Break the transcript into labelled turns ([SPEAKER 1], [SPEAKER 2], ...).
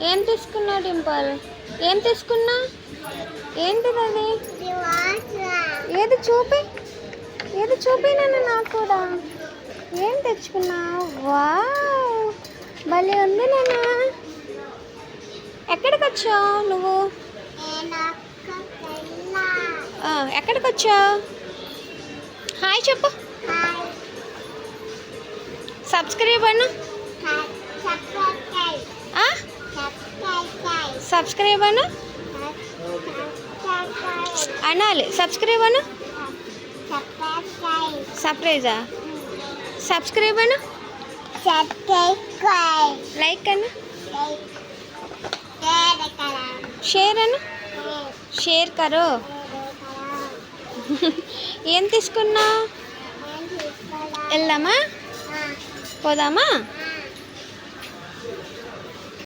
[SPEAKER 1] ఏం తీసుకున్నావు డింపల్? ఏం తీసుకున్నా? ఏంటిది అది? ఏది చూపి, ఏది చూపి నన్ను నాకు కూడా. ఏం తెచ్చుకున్నావు? వావ్, భలే ఉంది నాన్న. ఎక్కడికి వచ్చావు నువ్వు? ఎక్కడికి వచ్చావు? హాయ్ చెప్పు. సబ్స్క్రైబ్ అను. సబ్స్క్రైబ్ అను అనాలి. సబ్స్క్రైబ్ అను. సర్ప్రైజా? సబ్స్క్రైబ్ అను. లైక్ అను. షేర్ అను. షేర్ కరో. ఏం తీసుకున్నా? వెళ్దామా? పోదామా?